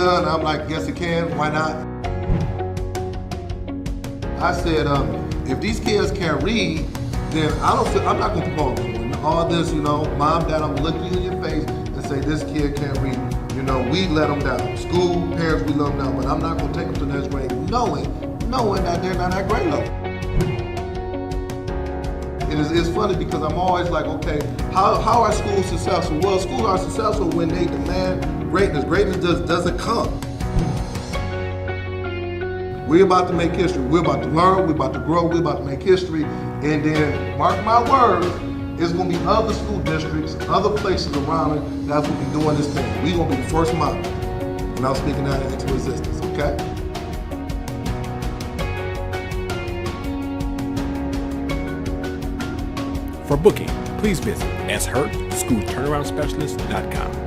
done? I'm like, yes, it can. Why not? I said, if these kids can't read, then I'm not going to promote them. And all this, mom, dad, I'm going to look you in your face and say, this kid can't read. We let them down. School, parents, we let them down. But I'm not going to take them to the next grade knowing that they're not at grade level. It's funny because I'm always like, okay, how are schools successful? Well, schools are successful when they demand greatness. Greatness doesn't come. We're about to make history. We're about to learn. We're about to grow. We're about to make history. And then, mark my words, it's going to be other school districts, other places around it that's going to be doing this thing. We're going to be the first model. And I'm speaking that into existence, okay? For booking, please visit shurtschoolturnaroundspecialist.com.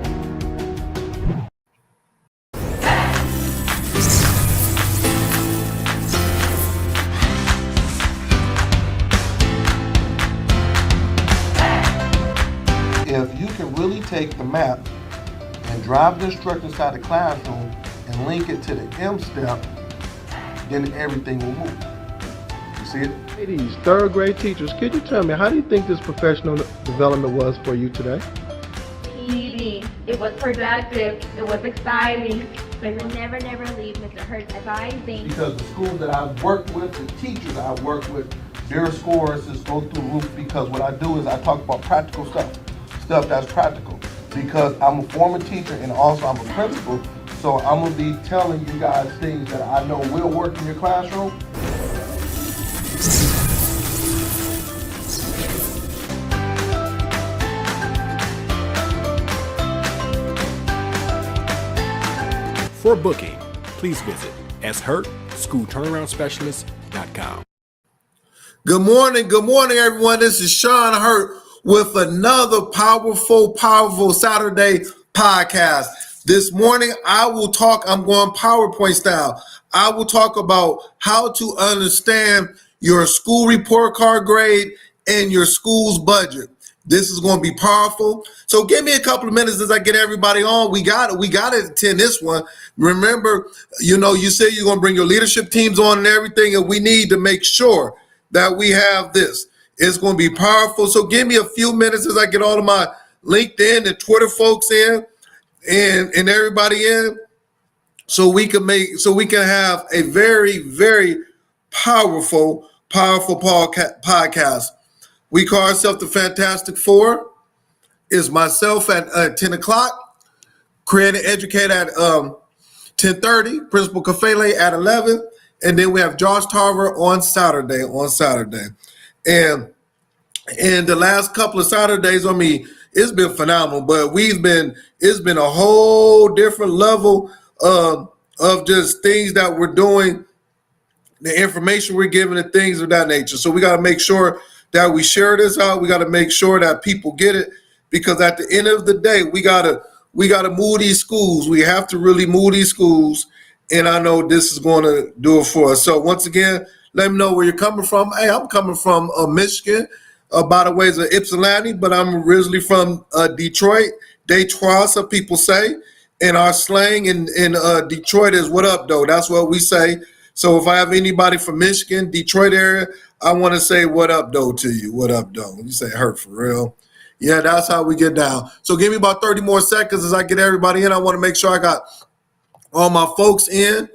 If you can really take the map and drive the instructor inside the classroom and link it to the M step, then everything will move. You see it? Ladies, third grade teachers, could you tell me, how do you think this professional development was for you today? Easy. It was productive. It was exciting. They will never leave Mr. Hurts advising. Because the schools that I've worked with, the teachers I've worked with, their scores is go through the roof because what I do is I talk about practical stuff that's practical. Because I'm a former teacher and also I'm a principal, so I'm gonna be telling you guys things that I know will work in your classroom. For booking, please visit shurtschoolturnaroundspecialist.com. Good morning, everyone. This is Sean Hurt with another powerful Saturday podcast. This morning, I'm going PowerPoint style. I will talk about how to understand your school report card grade and your school's budget. This is going to be powerful. So give me a couple of minutes as I get everybody on. We got to attend this one. Remember, you said you're going to bring your leadership teams on and everything, and we need to make sure that we have this. It's going to be powerful. So give me a few minutes as I get all of my LinkedIn and Twitter folks in and everybody in, so we can have a very, very powerful podcast. We call ourselves the Fantastic Four. It's myself at 10 o'clock, creator educator at 10:30, Principal Kafele at 11, and then we have Josh Tarver on Saturday. And the last couple of Saturdays, it's been phenomenal, but it's been a whole different level of just things that we're doing, the information we're giving and things of that nature. So we got to make sure that we share this out. We got to make sure that people get it, because at the end of the day, we got to move these schools. We have to really move these schools, and I know this is going to do it for us. So once again, let me know where you're coming from. Hey, I'm coming from Michigan, by the ways of Ypsilanti, but I'm originally from Detroit. Detroit, some people say, and our slang in Detroit is "what up, though." That's what we say. So if I have anybody from Michigan, Detroit area, I want to say "what up, though" to you. What up, though? You say "hurt" for real. Yeah, that's how we get down. So give me about 30 more seconds as I get everybody in. I want to make sure I got all my folks in.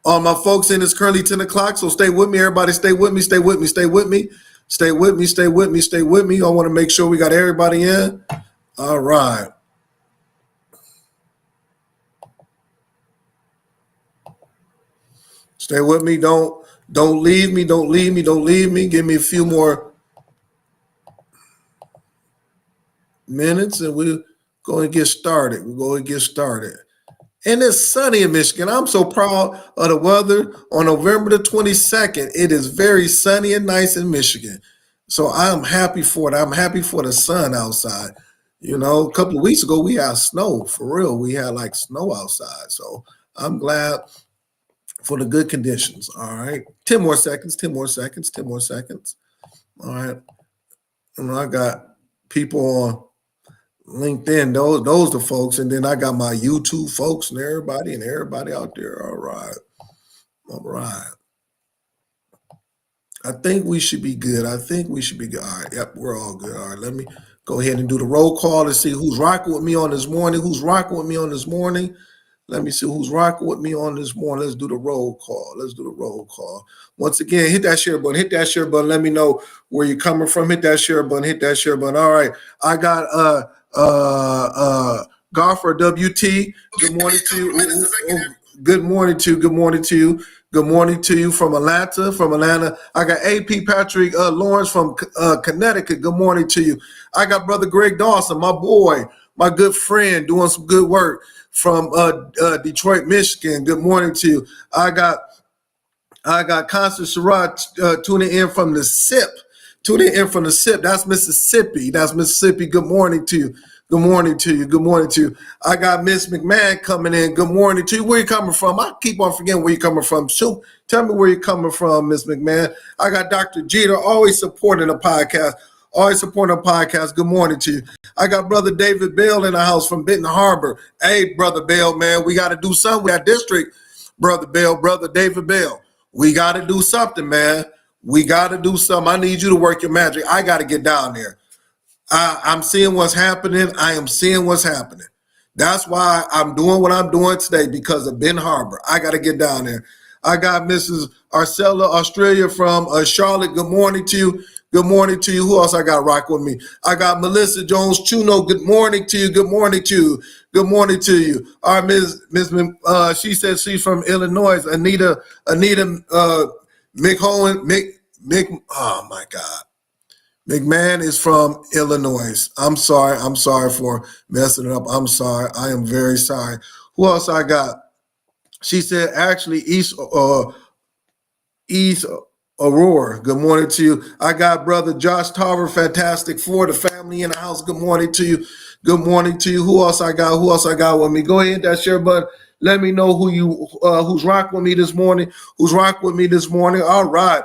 All my folks in. It's currently 10 o'clock, so stay with me, everybody. Stay with me. I want to make sure we got everybody in. All right. Stay with me. Don't leave me. Don't leave me. Give me a few more minutes and we're going to get started. And it's sunny in Michigan. I'm so proud of the weather. On November the 22nd, it is very sunny and nice in Michigan. So I'm happy for it. I'm happy for the sun outside. A couple of weeks ago, we had snow. For real, we had like snow outside. So I'm glad for the good conditions. All right. 10 more seconds. All right. And I got people on LinkedIn, those the folks, and then I got my YouTube folks and everybody out there. All right. I think we should be good. All right, yep, we're all good. All right, let me go ahead and do the roll call and see who's rocking with me on this morning. Let me see who's rocking with me on this morning. Let's do the roll call. Once again, hit that share button. Let me know where you're coming from. Hit that share button. All right. I got Golfer WT. Good morning to you. Good morning to you from Atlanta. I got AP Patrick Lawrence from Connecticut. Good morning to you. I got Brother Greg Dawson, my boy, my good friend, doing some good work from Detroit, Michigan. Good morning to you. I got Constance Sherrod tuning in from the SIP. That's Mississippi. Good morning to you. I got Miss McMahon coming in. Good morning to you. Where you coming from? I keep on forgetting where you coming from. Shoot, tell me where you coming from, Miss McMahon. I got Dr. Jeter, always supporting the podcast. Good morning to you. I got Brother David Bell in the house from Benton Harbor. Hey, Brother Bell, man, we got to do something with that district. Brother David Bell. We got to do something, man. I need you to work your magic. I got to get down there. I'm seeing what's happening. That's why I'm doing what I'm doing today, because of Ben Harbor. I got to get down there. I got Mrs. Arcella Australia from Charlotte. Good morning to you. Who else I got rock with me? I got Melissa Jones Chuno. Good morning to you. All right, Miss. She said she's from Illinois. Anita McHowen. Oh my God. McMahon is from Illinois. I'm sorry for messing it up. I'm sorry. I am very sorry. Who else I got? She said actually East Aurora. Good morning to you. I got Brother Josh Tarver, Fantastic Four, the family in the house. Good morning to you. Who else I got with me? Go ahead, that share button. Let me know who's rocking with me this morning. All right.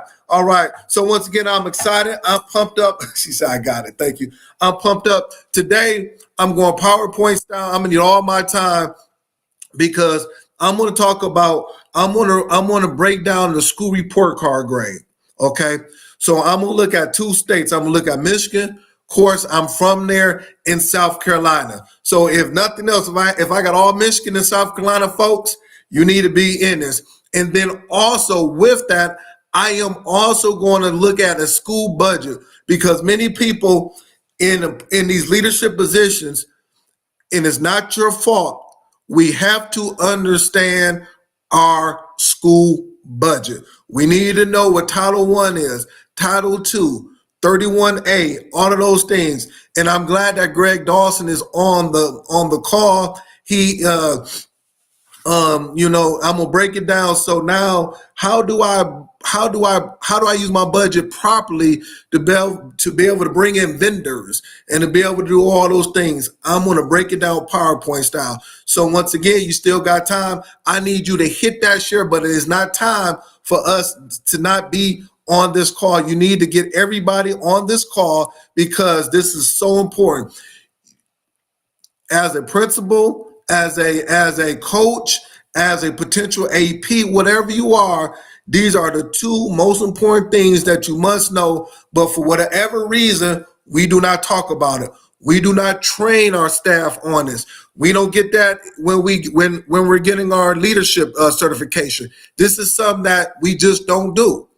So once again, I'm excited. I'm pumped up. She said, I got it. Thank you. I'm pumped up. Today, I'm going PowerPoint style. I'm going to need all my time, because I'm going to break down the school report card grade. Okay. So I'm going to look at two states. I'm going to look at Michigan. Of course, I'm from there, in South Carolina. So if nothing else, if I got all Michigan and South Carolina folks, you need to be in this. And then also with that, I am also going to look at a school budget, because many people in these leadership positions, and it's not your fault, we have to understand our school budget. We need to know what Title I is, Title II, 31A, all of those things. And I'm glad that Greg Dawson is on the call. He I'm gonna break it down. So now, how do I use my budget properly to be able to bring in vendors and to be able to do all those things? I'm gonna break it down PowerPoint style. So once again, you still got time. I need you to hit that share button. It's not time for us to not be on this call. You need to get everybody on this call, because this is so important. As a principal, as a coach, as a potential AP, whatever you are, these are the two most important things that you must know. But for whatever reason, we do not talk about it. We do not train our staff on this. We don't get that when we're getting our leadership certification. This is something that we just don't do.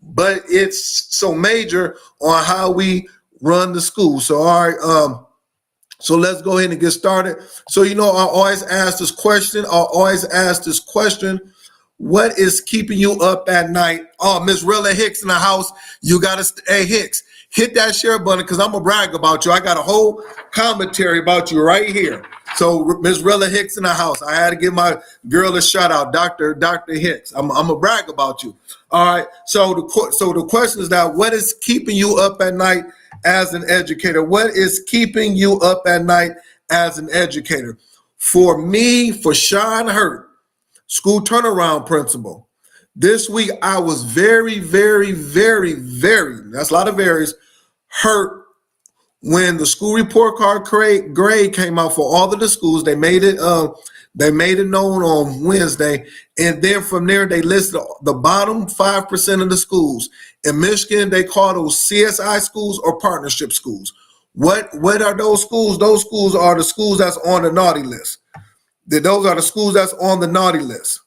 But it's so major on how we run the school. So all right, so let's go ahead and get started. So I always ask this question. What is keeping you up at night? Oh, Miss Rilla Hicks in the house. You got to, hey, Hicks, hit that share button, because I'm going to brag about you. I got a whole commentary about you right here. So Miss Rilla Hicks in the house. I had to give my girl a shout out, Dr. Hicks. I'm going to brag about you. All right. So the question is now, what is keeping you up at night as an educator? What is keeping you up at night as an educator? For me, for Sean Hurt, school turnaround principal, this week I was very, very, very, very, that's a lot of varies, hurt when the school report card grade came out for all of the schools, they made it known on Wednesday, and then from there they listed the bottom 5% of the schools. In Michigan, they call those CSI schools or partnership schools. What are those schools? Those schools are the schools that's on the naughty list. Those are the schools that's on the naughty list.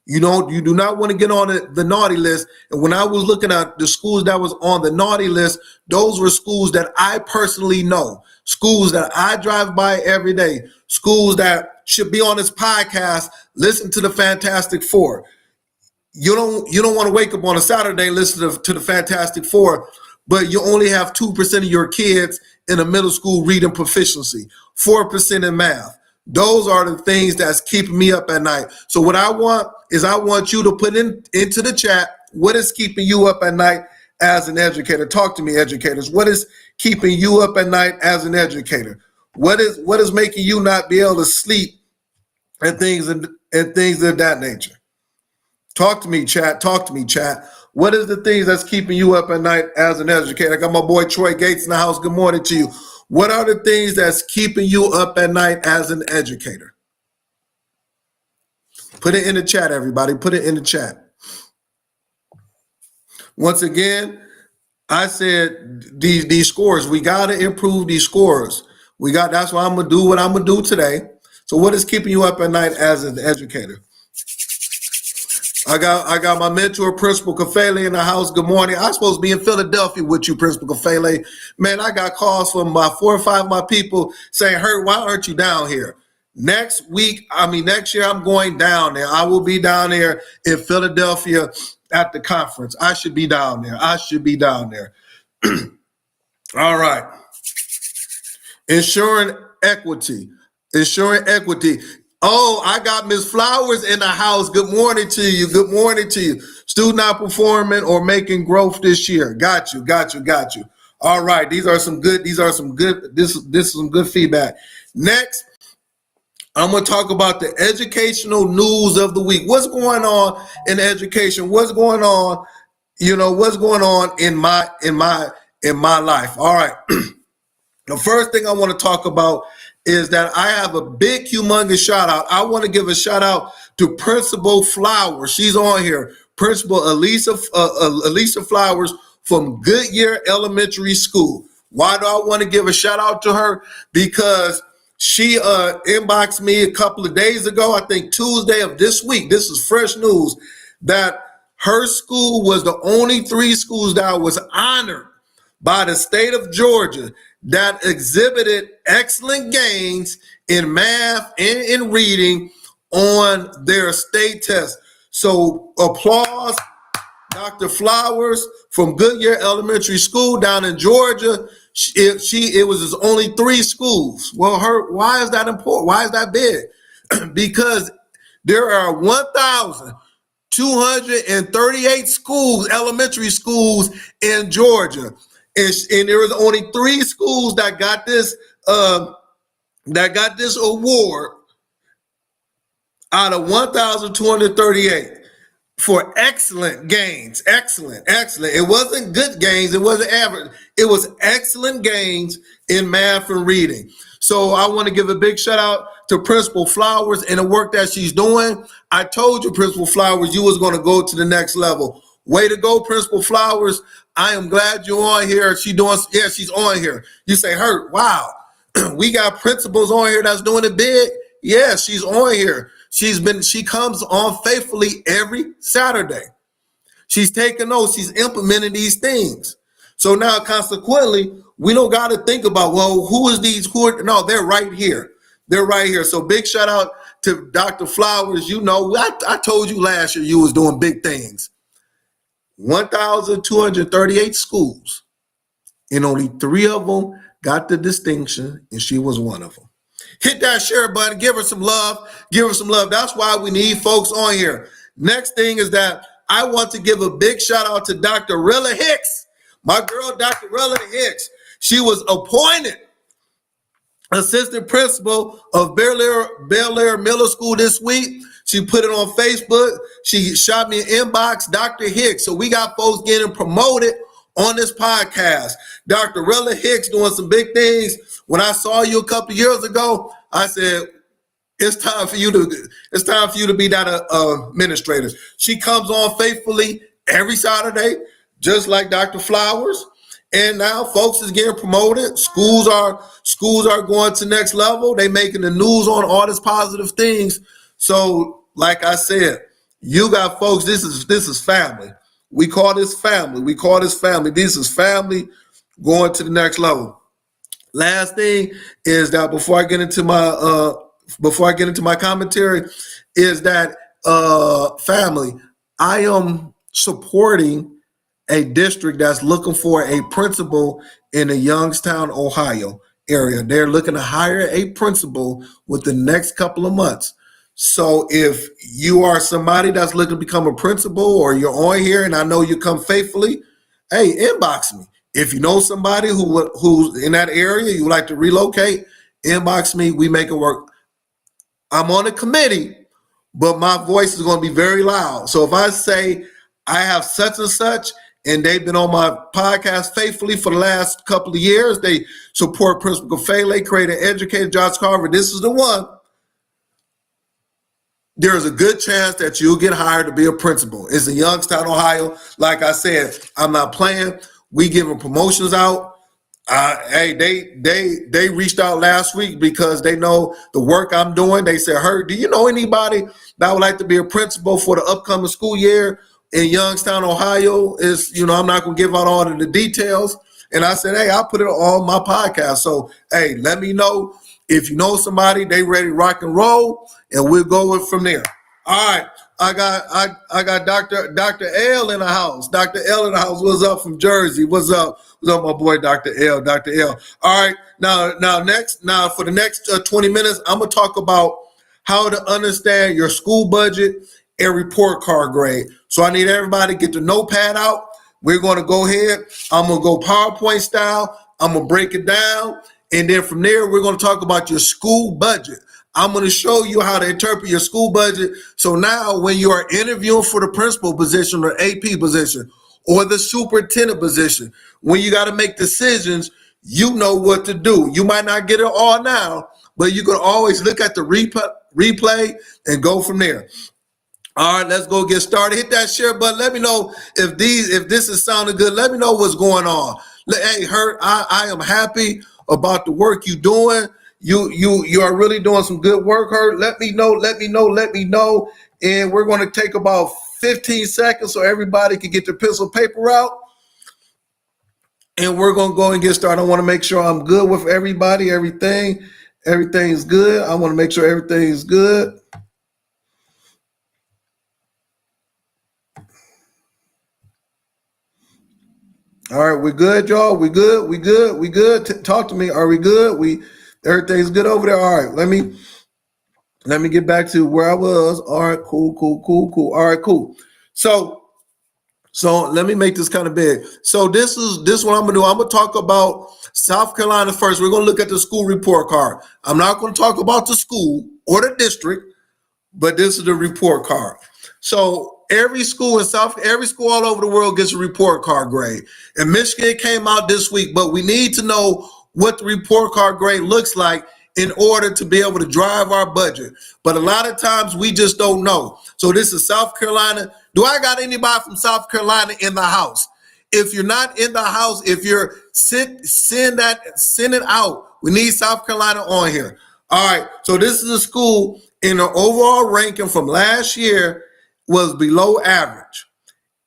You do not want to get on the naughty list. And when I was looking at the schools that was on the naughty list, those were schools that I personally know, schools that I drive by every day, schools that should be on this podcast. Listen to the Fantastic Four. You don't want to wake up on a Saturday and listen to the Fantastic Four, but you only have 2% of your kids in a middle school reading proficiency, 4% in math. Those are the things that's keeping me up at night. So what I want you to put into the chat, what is keeping you up at night as an educator? Talk to me, educators. What is keeping you up at night as an educator? What is making you not be able to sleep and things of that nature? Talk to me, chat. Talk to me, chat. What is the things that's keeping you up at night as an educator? I got my boy Troy Gates in the house. Good morning to you. What are the things that's keeping you up at night as an educator? Put it in the chat, everybody. Put it in the chat. Once again, I said these scores, we got to improve these scores. That's why I'm going to do what I'm going to do today. So what is keeping you up at night as an educator? I got my mentor, Principal Kafele, in the house. Good morning. I'm supposed to be in Philadelphia with you, Principal Kafele. Man, I got calls from about 4 or 5 of my people saying, Hurt, why aren't you down here? Next year, I'm going down there. I will be down there in Philadelphia at the conference. I should be down there. All right. Ensuring equity. Oh, I got Miss Flowers in the house. Good morning to you. Student not performing or making growth this year. Got you. All right. This is some good feedback. Next, I'm going to talk about the educational news of the week. What's going on in education? What's going on? What's going on in my life? All right. The first thing I want to talk about is that I have a big, humongous shout out. I want to give a shout out to Principal Flowers. She's on here. Principal Elisa Flowers from Goodyear Elementary School. Why do I want to give a shout out to her? Because she inboxed me a couple of days ago, I think Tuesday of this week. This is fresh news, that her school was the only 3 schools that was honored by the state of Georgia that exhibited excellent gains in math and in reading on their state test. So applause, Dr. Flowers from Goodyear Elementary School down in Georgia. It was only 3 schools. Well, why is that important? Why is that big? Because there are 1,238 schools, elementary schools in Georgia. And there was only 3 schools that got this award out of 1,238 for excellent gains. Excellent. It wasn't good gains. It wasn't average. It was excellent gains in math and reading. So I want to give a big shout out to Principal Flowers and the work that she's doing. I told you, Principal Flowers, you was going to go to the next level. Way to go, Principal Flowers. I am glad you're on here. She's on here. You say, Hurt, wow, we got principals on here that's doing it big. Yeah, she's on here. She comes on faithfully every Saturday. She's taking notes. She's implementing these things. So now, consequently, we don't got to think about, well, who is these? No, they're right here. So big shout out to Dr. Flowers. I told you last year you was doing big things. 1,238 schools, and only 3 of them got the distinction, and she was one of them. Hit that share button. Give her some love. That's why we need folks on here. Next thing is that I want to give a big shout out to Dr. Rilla Hicks, my girl, Dr. Rilla Hicks. She was appointed assistant principal of Bel Air Middle School this week. She put it on Facebook. She shot me an inbox, Dr. Hicks. So we got folks getting promoted on this podcast. Dr. Rella Hicks doing some big things. When I saw you a couple of years ago, I said, it's time for you to be that administrator. She comes on faithfully every Saturday, just like Dr. Flowers. And now folks is getting promoted. Schools are going to next level. They making the news on all these positive things. So, like I said, you got folks. This is family. We call this family. This is family going to the next level. Last thing is that before I get into my commentary, is that family, I am supporting a district that's looking for a principal in the Youngstown, Ohio area. They're looking to hire a principal within the next couple of months. So if you are somebody that's looking to become a principal, or you're on here and I know you come faithfully, hey, inbox me. If you know somebody who's in that area, you would like to relocate, inbox me. We make it work. I'm on a committee, but my voice is going to be very loud. So if I say I have such and such, and they've been on my podcast faithfully for the last couple of years, they support Principal Kafele, creator, educator, Josh Carver. This is the one. There's a good chance that you'll get hired to be a principal. It's in Youngstown, Ohio. Like I said, I'm not playing. We giving promotions out. Hey, they reached out last week because they know the work I'm doing. They said, "Hurt, do you know anybody that would like to be a principal for the upcoming school year in Youngstown, Ohio?" I'm not going to give out all of the details. And I said, hey, I'll put it on my podcast. So, hey, let me know if you know somebody, they ready to rock and roll, and we'll go from there. All right. I got Dr. L in the house. Dr. L in the house. What's up from Jersey? What's up? What's up, my boy, Dr. L? Dr. L. All right. Now for the next 20 minutes, I'm going to talk about how to understand your school budget and report card grade. So I need everybody to get the notepad out. We're going to go ahead. I'm going to go PowerPoint style. I'm going to break it down. And then from there, we're going to talk about your school budget. I'm going to show you how to interpret your school budget. So now when you are interviewing for the principal position or AP position or the superintendent position, when you got to make decisions, you know what to do. You might not get it all now, but you can always look at the replay and go from there. All right, let's go get started. Hit that share button. Let me know if this is sounding good. Let me know what's going on. Hey, Hurt, I am happy about the work you're doing. You are really doing some good work, Hurt. Let me know. And we're going to take about 15 seconds so everybody can get their pencil and paper out. And we're going to go and get started. I want to make sure I'm good with everybody. Everything's good. I want to make sure everything's good. All right, we good, y'all. We good. Talk to me. Are we good? Everything's good over there. All right, let me get back to where I was. All right, cool. All right, cool. So let me make this kind of big. So this what I'm gonna do. I'm gonna talk about South Carolina first. We're gonna look at the school report card. I'm not gonna talk about the school or the district, but this is the report card. So every school all over the world gets a report card grade. And Michigan came out this week, but we need to know what the report card grade looks like in order to be able to drive our budget. But a lot of times we just don't know. So this is South Carolina. Do I got anybody from South Carolina in the house? If you're not in the house, if you're send it out. We need South Carolina on here. All right. So this is a school in the overall ranking from last year was below average.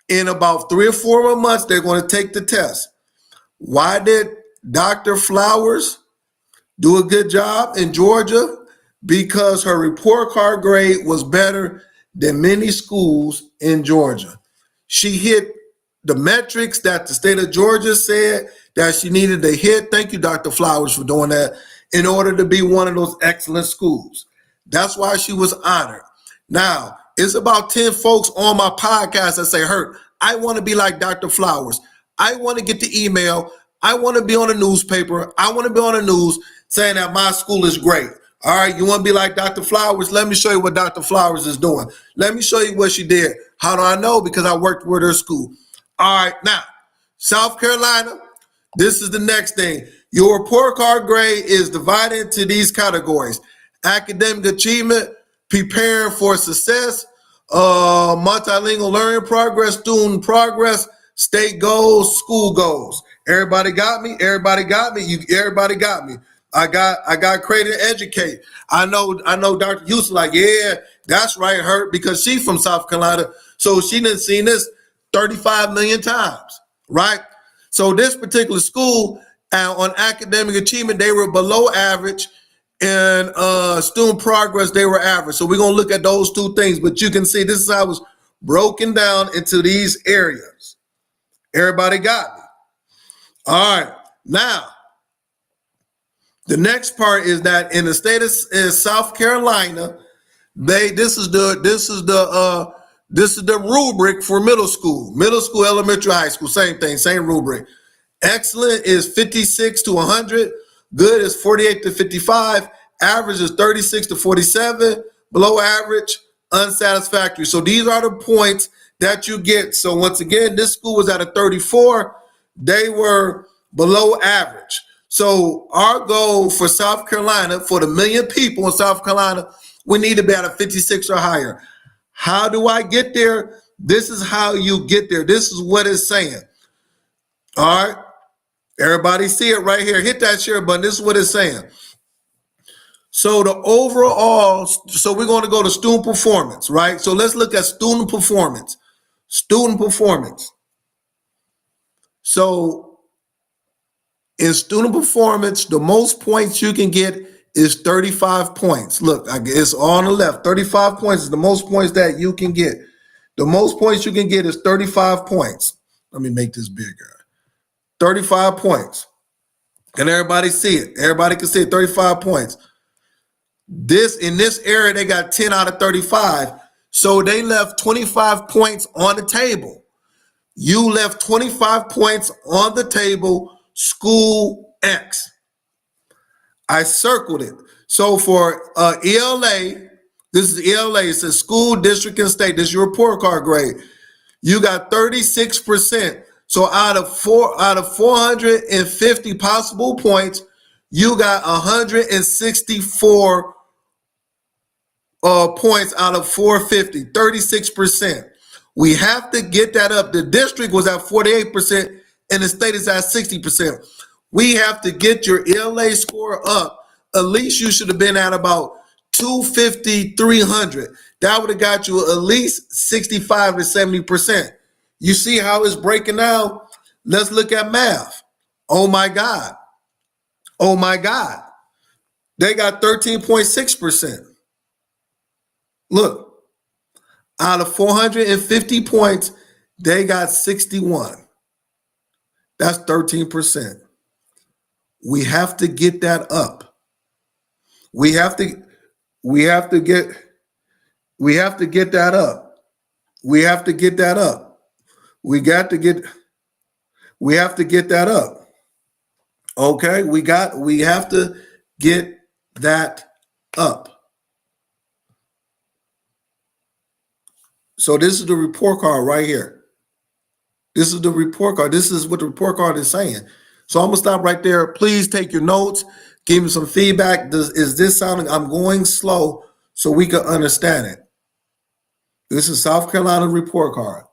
In about 3 or 4 more months, they're going to take the test. Why did Dr. Flowers do a good job in Georgia? Because her report card grade was better than many schools in Georgia. She hit the metrics that the state of Georgia said that she needed to hit. Thank you, Dr. Flowers, for doing that in order to be one of those excellent schools. That's why she was honored. Now, it's about 10 folks on my podcast that say, Hurt, I want to be like Dr. Flowers. I want to get the email. I want to be on the newspaper. I want to be on the news saying that my school is great. All right, you want to be like Dr. Flowers? Let me show you what Dr. Flowers is doing. Let me show you what she did. How do I know? Because I worked with her school. All right, now, South Carolina, this is the next thing. Your report card grade is divided into these categories: academic achievement, preparing for success, multilingual learning progress, student progress, state goals, school goals. Everybody got me? Everybody got me? Everybody got me. I got created and educate. I know Dr. Houston like, yeah, that's right, her, because she's from South Carolina. So she done seen this 35 million times, right? So this particular school on academic achievement, they were below average, and student progress, they were average. So we're gonna look at those two things, but you can see this is how it was broken down into these areas. Everybody got me? All right, now, the next part is that in the state of South Carolina, this is the rubric for middle school, elementary, high school, same thing, same rubric. Excellent is 56 to 100, good is 48 to 55, average is 36 to 47, below average, unsatisfactory. So these are the points that you get. So once again, this school was at a 34, they were below average. So our goal for South Carolina, for the million people in South Carolina, we need to be at a 56 or higher. How do I get there? This is how you get there. This is what it's saying. All right. Everybody see it right here. Hit that share button. This is what it's saying. So the overall, so we're going to go to student performance, right? So let's look at student performance. Student performance. So in student performance, the most points you can get is 35 points. Look, it's on the left. 35 points is the most points that you can get. The most points you can get is 35 points. Let me make this bigger. 35 points. Can everybody see it? Everybody can see it. 35 points. In this area, they got 10 out of 35. So they left 25 points on the table. You left 25 points on the table. School X. I circled it. So for ELA, this is ELA, it says school, district, and state. This is your report card grade. You got 36%. So out of 450 possible points, you got 164 points out of 450, 36%. We have to get that up. The district was at 48%. And the state is at 60%. We have to get your ELA score up. At least you should have been at about 250, 300. That would have got you at least 65 to 70%. You see how it's breaking down? Let's look at math. Oh my God. Oh my God. They got 13.6%. Look, out of 450 points, they got 61. That's 13%. We have to get that up. We have to get that up. We have to get that up. We have to get that up. Okay, we have to get that up. So this is the report card right here. This is the report card. This is what the report card is saying. So I'm going to stop right there. Please take your notes. Give me some feedback. Is this sounding? I'm going slow so we can understand it. This is South Carolina report card.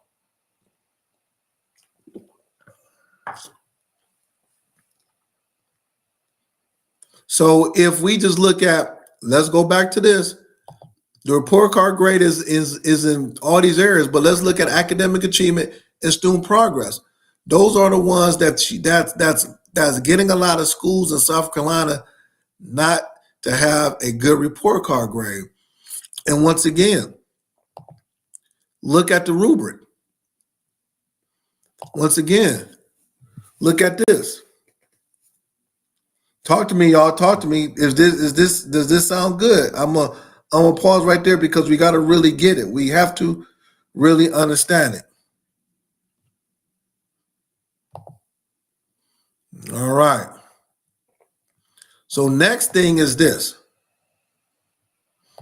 So if we just look at, let's go back to this. The report card grade is in all these areas, but let's look at academic achievement and student progress. Those are the ones that's getting a lot of schools in South Carolina not to have a good report card grade. And once again, look at the rubric. Once again, look at this. Talk to me, y'all. Talk to me. Does this sound good? I'm gonna pause right there because we got to really get it. We have to really understand it. All right. So next thing is this.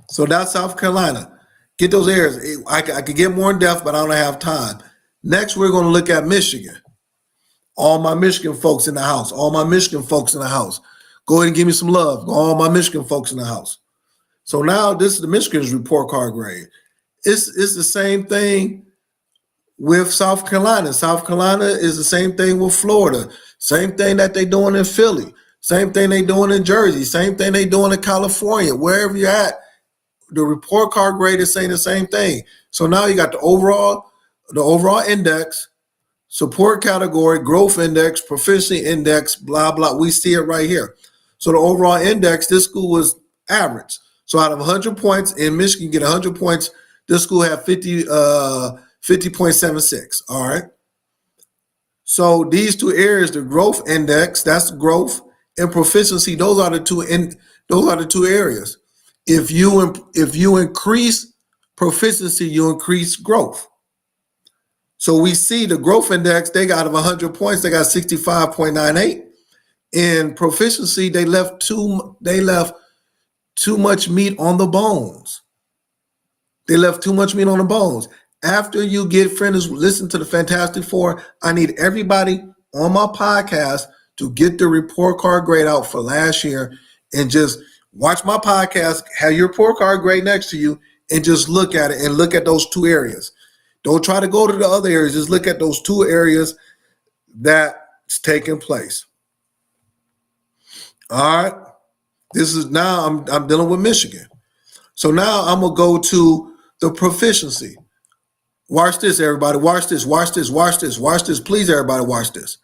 So that's South Carolina. Get those areas. I could get more in depth, but I don't have time. Next, we're going to look at Michigan. All my Michigan folks in the house. All my Michigan folks in the house. Go ahead and give me some love. All my Michigan folks in the house. So now this is the Michigan's report card grade. It's the same thing with South Carolina. South Carolina is the same thing with Florida. Same thing that they doing in Philly. Same thing they doing in Jersey. Same thing they doing in California. Wherever you're at, the report card grade is saying the same thing. So now you got the overall index, support category, growth index, proficiency index, blah, blah. We see it right here. So the overall index, this school was average. So out of 100 points, in Michigan, get 100 points, this school had 50.76. All right. So these two areas, the growth index, that's growth, and proficiency, those are the two areas. If you increase proficiency, you increase growth. So we see the growth index, they got out of 100 points, they got 65.98. In proficiency, they left too much meat on the bones. They left too much meat on the bones. After you get finished, listen to the Fantastic Four. I need everybody on my podcast to get the report card grade out for last year and just watch my podcast, have your report card grade next to you, and just look at it and look at those two areas. Don't try to go to the other areas. Just look at those two areas that's taking place. All right. This is now I'm dealing with Michigan. So now I'm going to go to the proficiency. Watch this, everybody. Watch this, watch this, watch this, watch this. Please, everybody, watch this.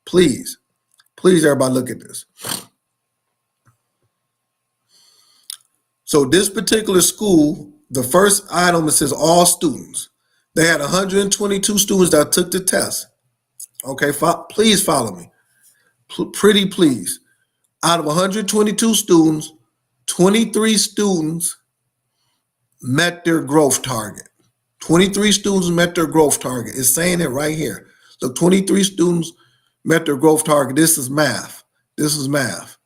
Please, everybody, look at this. So this particular school, the first item, it says all students. They had 122 students that took the test. Okay, please follow me. Pretty please. Out of 122 students, 23 students met their growth target. 23 students met their growth target. It's saying it right here. So 23 students met their growth target. This is math. This is math.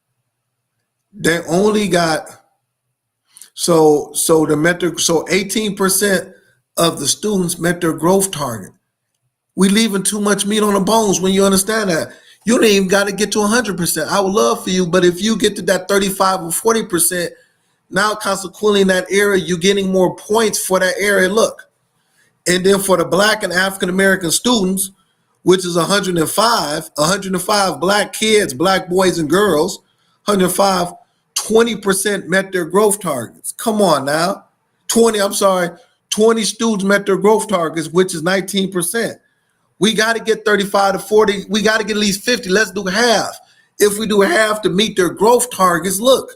They only got, so 18% of the students met their growth target. We leaving too much meat on the bones when you understand that. You don't even got to get to 100%. I would love for you, but if you get to that 35 or 40%, now consequently in that area, you're getting more points for that area. Look. And then for the Black and African American students, which is 105 Black kids, Black boys and girls, 105, 20% met their growth targets. Come on now. 20 students met their growth targets, which is 19%. We got to get 35 to 40. We got to get at least 50. Let's do half. If we do half to meet their growth targets, look,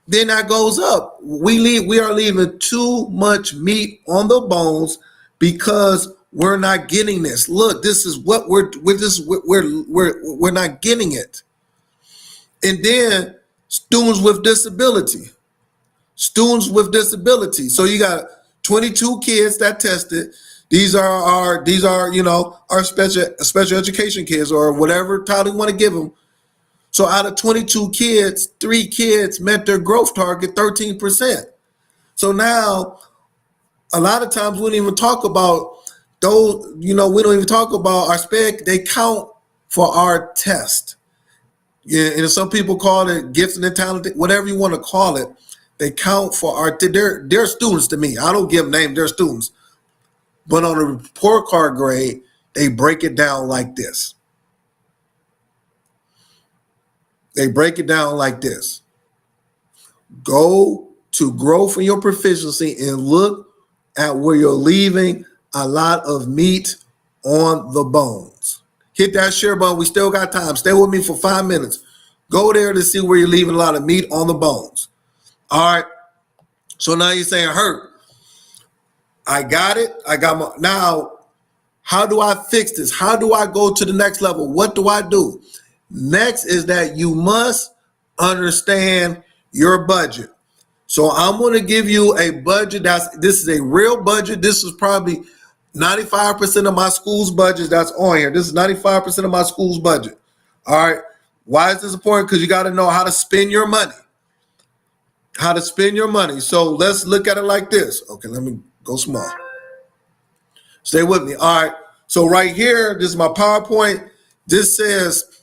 then that goes up. We are leaving too much meat on the bones because we're not getting this. Look, this is what we're not getting it. And then students with disability. So you got 22 kids that tested. These are our special education kids, or whatever title you want to give them. So out of 22 kids, 3 kids met their growth target, 13%. So now, a lot of times we don't even talk about those, we don't even talk about our spec. They count for our test. Yeah, and some people call it gifts and talent, whatever you want to call it. They count for our, they're students to me. I don't give them names, they're students. But on the report card grade, they break it down like this. They break it down like this. Go to growth in your proficiency and look at where you're leaving a lot of meat on the bones. Hit that share button. We still got time. Stay with me for 5 minutes. Go there to see where you're leaving a lot of meat on the bones. All right. So now you're saying, Hurt, I got it. Now, how do I fix this? How do I go to the next level? What do I do? Next is that you must understand your budget. So I'm going to give you a budget. This is a real budget. This is probably 95% of my school's budget that's on here. This is 95% of my school's budget. All right. Why is this important? Because you got to know how to spend your money. How to spend your money. So let's look at it like this. Okay, let me go small. Stay with me. All right. So right here, this is my PowerPoint. This says,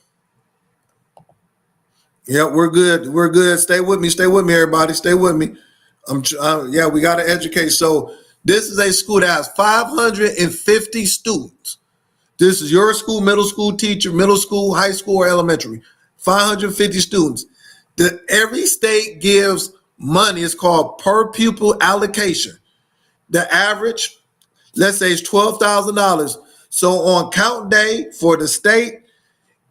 yeah, we're good. We're good. Stay with me, everybody. Stay with me. Yeah, we got to educate. So this is a school that has 550 students. This is your school, middle school teacher, middle school, high school, or elementary. 550 students. Every state gives money. It's called per pupil allocation. The average, let's say, is $12,000. So on count day for the state,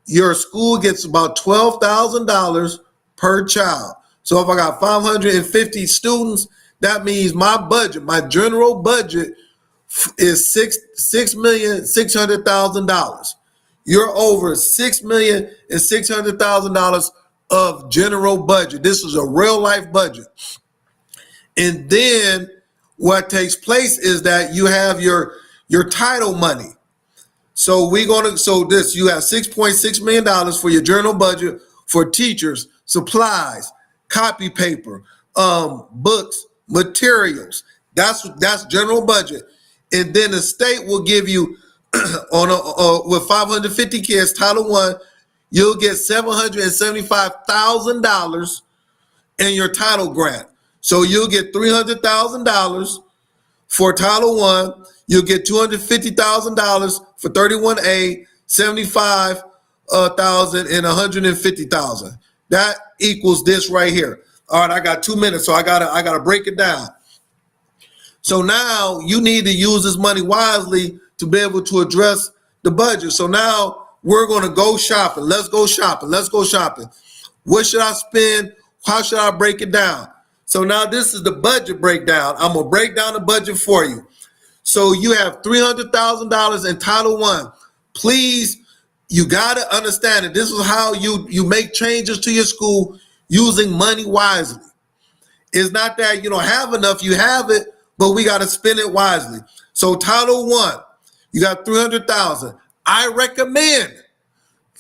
your school gets about $12,000 per child. So if I got 550 students, that means my budget, my general budget, is $6,600,000. You're over $6,600,000 of general budget. This is a real life budget. And then what takes place is that you have your title money. So you have $6.6 million for your general budget for teachers, supplies, copy paper, books, materials. That's general budget. And then the state will give you with 550 kids, Title I, you'll get $775,000 in your title grant. So you'll get $300,000 for Title I. You'll get $250,000 for 31A, $75,000 and $150,000. That equals this right here. All right, I got 2 minutes, so I gotta break it down. So now you need to use this money wisely to be able to address the budget. So now we're going to go shopping. Let's go shopping. Let's go shopping. What should I spend? How should I break it down? So now this is the budget breakdown. I'm going to break down the budget for you. So you have $300,000 in Title I. Please, you got to understand it. This is how you make changes to your school using money wisely. It's not that you don't have enough. You have it, but we got to spend it wisely. So Title I, you got $300,000. I recommend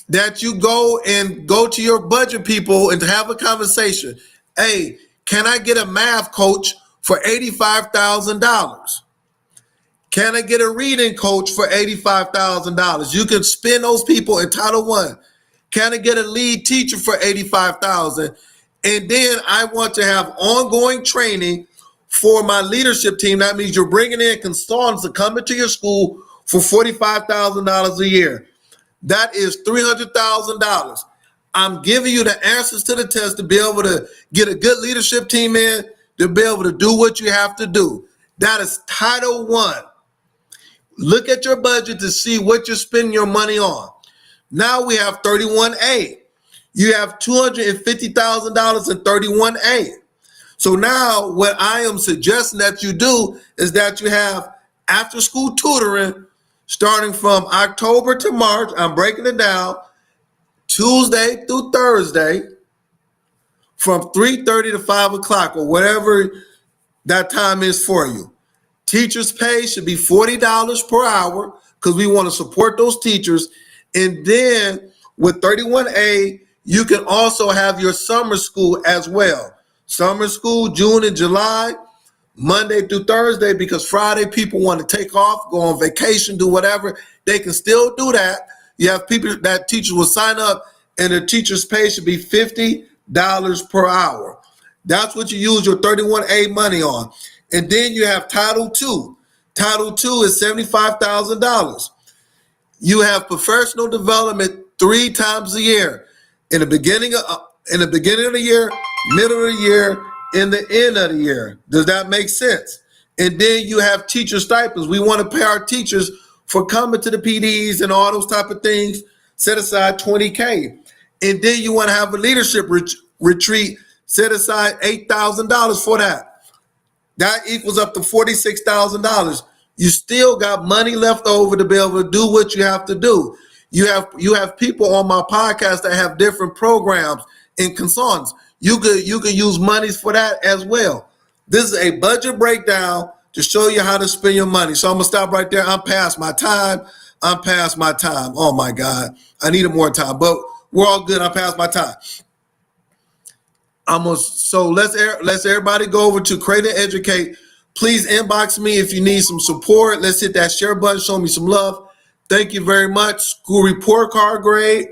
that you go to your budget people and have a conversation. Hey, can I get a math coach for $85,000? Can I get a reading coach for $85,000? You can spend those people in Title I. Can I get a lead teacher for $85,000? And then I want to have ongoing training for my leadership team. That means you're bringing in consultants to come into your school for $45,000 a year. That is $300,000. I'm giving you the answers to the test to be able to get a good leadership team in, to be able to do what you have to do. That is Title I. Look at your budget to see what you're spending your money on. Now we have 31A. You have $250,000 in 31A. So now what I am suggesting that you do is that you have after school tutoring starting from October to March. I'm breaking it down. Tuesday through Thursday from 3:30 to 5 o'clock or whatever that time is for you. Teachers' pay should be $40 per hour because we want to support those teachers. And then with 31A, you can also have your summer school as well. Summer school, June and July, Monday through Thursday, because Friday people want to take off, go on vacation, do whatever. They can still do that. You have people that teachers will sign up and the teacher's pay should be $50 per hour. That's what you use your 31A money on. And then you have Title II. Title II is $75,000. You have professional development 3 times a year. In the beginning of the year, middle of the year, in the end of the year. Does that make sense? And then you have teacher stipends. We want to pay our teachers for coming to the PDs and all those type of things. Set aside $20K. And then you want to have a leadership retreat. Set aside $8,000 for that. That equals up to $46,000. You still got money left over to be able to do what you have to do. You have people on my podcast that have different programs and consultants. You can use monies for that as well. This is a budget breakdown to show you how to spend your money. So I'm gonna stop right there. I'm past my time. Oh my God, I needed more time, but we're all good. I'm past my time. So let's everybody go over to Create and Educate. Please inbox me if you need some support. Let's hit that share button. Show me some love. Thank you very much. School report card grade,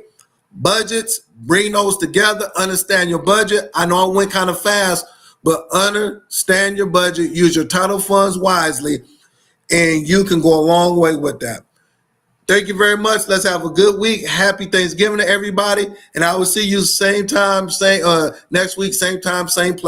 budgets, bring those together, understand your budget. I know I went kind of fast, but understand your budget, use your title funds wisely, and you can go a long way with that. Thank you very much. Let's have a good week. Happy Thanksgiving to everybody. And I will see you same time, next week, same time, same place.